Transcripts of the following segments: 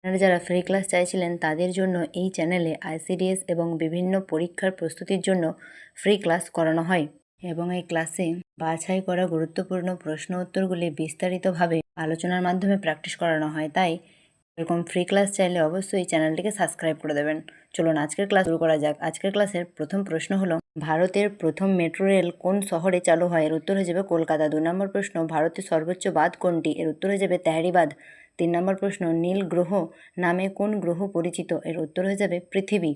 আপনারা যারা free class চাইছিলেন তাদের জন্য এই চ্যানেলে আইসিডিএস এবং বিভিন্ন পরীক্ষার প্রস্তুতির জন্য ফ্রি ক্লাস করানো হয় এবং এই ক্লাসে বাছাই করা গুরুত্বপূর্ণ প্রশ্ন উত্তরগুলি বিস্তারিতভাবে আলোচনার মাধ্যমে প্র্যাকটিস করানো হয়। তাই এরকম ফ্রি ক্লাস চাইলে অবশ্যই চ্যানেলটিকে সাবস্ক্রাইব করে দেবেন। চলুন আজকের ক্লাস শুরু করা যাক। আজকের ক্লাসের প্রথম প্রশ্ন হলো, ভারতের প্রথম মেট্রো রেল কোন শহরে চালু হয়? এর উত্তর হয়ে যাবে কলকাতা। 2 নম্বর প্রশ্ন, ভারতের সর্বোচ্চ বাঁধ কোনটি? এর উত্তর হয়ে যাবে তেহরি বাঁধ। 3 নম্বর প্রশ্ন, নীল গ্রহ নামে কোন গ্রহ পরিচিত? এর উত্তর হয়ে যাবে পৃথিবী,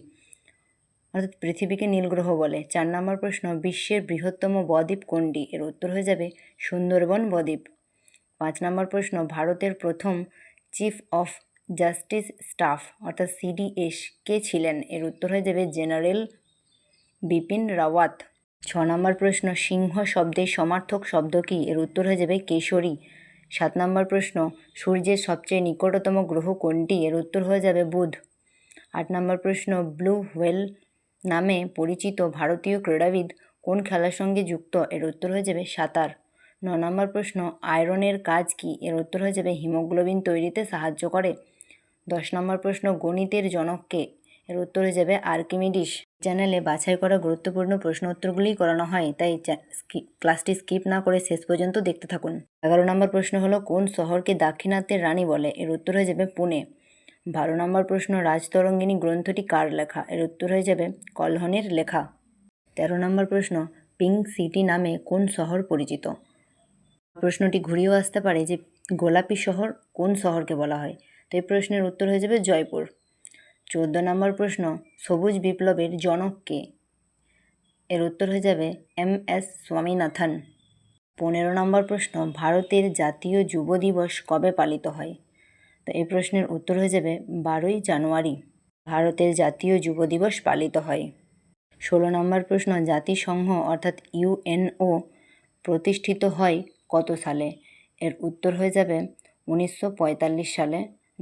অর্থাৎ পৃথিবীকে নীল গ্রহ বলে। 4 নম্বর প্রশ্ন, বিশ্বের বৃহত্তম বদ্বীপ কোনটি? এর উত্তর হয়ে যাবে সুন্দরবন বদ্বীপ। 5 নম্বর প্রশ্ন, ভারতের প্রথম চিফ অফ জাস্টিস স্টাফ অর্থাৎ সিডিএস কে ছিলেন? এর উত্তর হয়ে যাবে জেনারেল বিপিন রাওয়াত। 6 নম্বর প্রশ্ন, সিংহ শব্দের সমার্থক শব্দ কী? এর উত্তর হয়ে যাবে কেশরী। 7 নম্বর প্রশ্ন, সূর্যের সবচেয়ে নিকটতম গ্রহ কোনটি? এর উত্তর হয়ে যাবে বুধ। 8 নম্বর প্রশ্ন, ব্লু হোয়েল নামে পরিচিত ভারতীয় ক্রীড়াবিদ কোন খেলার সঙ্গে যুক্ত? এর উত্তর হয়ে যাবে সাঁতার। 9 নম্বর প্রশ্ন, আয়রনের কাজ কী? এর উত্তর হয়ে যাবে হিমোগ্লোবিন তৈরিতে সাহায্য করে। 10 নম্বর প্রশ্ন, গণিতের জনক কে? এর উত্তর হয়ে যাবে আর্কিমিডিস। চ্যানেলে বাছাই করা গুরুত্বপূর্ণ প্রশ্ন উত্তরগুলিই করানো হয়, তাই ক্লাসটি স্কিপ না করে শেষ পর্যন্ত দেখতে থাকুন। 11 নম্বর প্রশ্ন হলো, কোন শহরকে দাক্ষিণাত্যের রানী বলে? এর উত্তর হয়ে যাবে পুনে। 12 নম্বর প্রশ্ন, রাজতরঙ্গিনী গ্রন্থটি কার লেখা? এর উত্তর হয়ে যাবে কলহনের লেখা। 13 নম্বর প্রশ্ন, পিঙ্ক সিটি নামে কোন শহর পরিচিত? প্রশ্নটি ঘুরিয়েও আসতে পারে যে গোলাপি শহর কোন শহরকে বলা হয়? তো এই প্রশ্নের উত্তর হয়ে যাবে জয়পুর। 14 নম্বর প্রশ্ন, সবুজ বিপ্লবের জনক কে? এর উত্তর হয়ে যাবে MS স্বামীনাথন। 15 নম্বর প্রশ্ন, ভারতের জাতীয় যুব দিবস কবে পালিত হয়? তো এই প্রশ্নের উত্তর হয়ে যাবে 12ই জানুয়ারি। ভারতের জাতীয় যুব দিবস পালিত হয়। 16 নম্বর প্রশ্ন, জাতিসংঘ অর্থাৎ ইউএনও প্রতিষ্ঠিত হয় কত সালে? এর উত্তর হয়ে যাবে 1945 সালে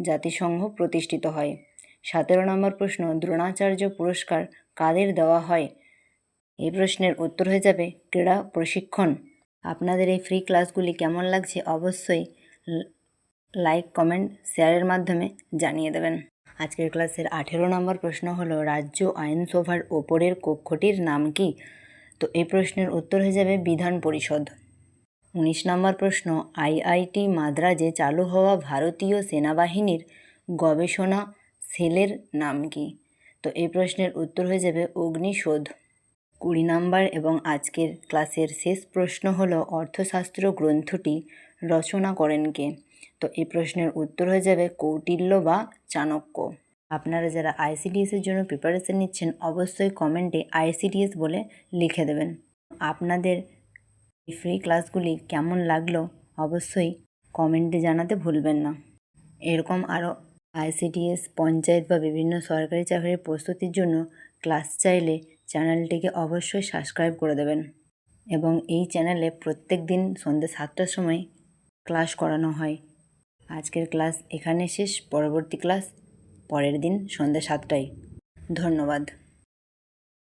জাতিসংঘ প্রতিষ্ঠিত হয়। 17 নম্বর প্রশ্ন, দ্রোণাচার্য পুরস্কার কাদের দেওয়া হয়? এই প্রশ্নের উত্তর হয়ে যাবে ক্রীড়া প্রশিক্ষণ। আপনাদের এই ফ্রি ক্লাসগুলি কেমন লাগছে অবশ্যই লাইক, কমেন্ট, শেয়ারের মাধ্যমে জানিয়ে দেবেন। আজকের ক্লাসের 18 নম্বর প্রশ্ন হলো, রাজ্য আইনসভার ওপরের কক্ষটির নাম কি? তো এই প্রশ্নের উত্তর হয়ে যাবে বিধান পরিষদ। 19 নম্বর প্রশ্ন, IIT মাদ্রাজে চালু হওয়া ভারতীয় সেনাবাহিনীর গবেষণা সেলের নাম কি? তো এই প্রশ্নের উত্তর হয়ে যাবে অগ্নিশোধ। 20 নম্বর এবং আজকের ক্লাসের শেষ প্রশ্ন হলো, অর্থশাস্ত্র গ্রন্থটি রচনা করেন কে? তো এই প্রশ্নের উত্তর হয়ে যাবে কৌটিল্য বা চাণক্য। আপনারা যারা আইসিডিএসের জন্য প্রিপারেশন নিচ্ছেন অবশ্যই কমেন্টে আইসিডিএস বলে লিখে দেবেন। আপনাদের এই ফ্রি ক্লাসগুলি কেমন লাগলো অবশ্যই কমেন্টে জানাতে ভুলবেন না। এরকম আরও আইসিডিএস, পঞ্চায়েত বা বিভিন্ন সরকারি চাকরির প্রস্তুতির জন্য ক্লাস চাইলে চ্যানেলটিকে অবশ্যই সাবস্ক্রাইব করে দেবেন এবং এই চ্যানেলে প্রত্যেক দিন সন্ধ্যে 7টার সময় ক্লাস করানো হয়। আজকের ক্লাস এখানে শেষ, পরবর্তী ক্লাস পরের দিন সন্ধ্যে 7টায়। ধন্যবাদ।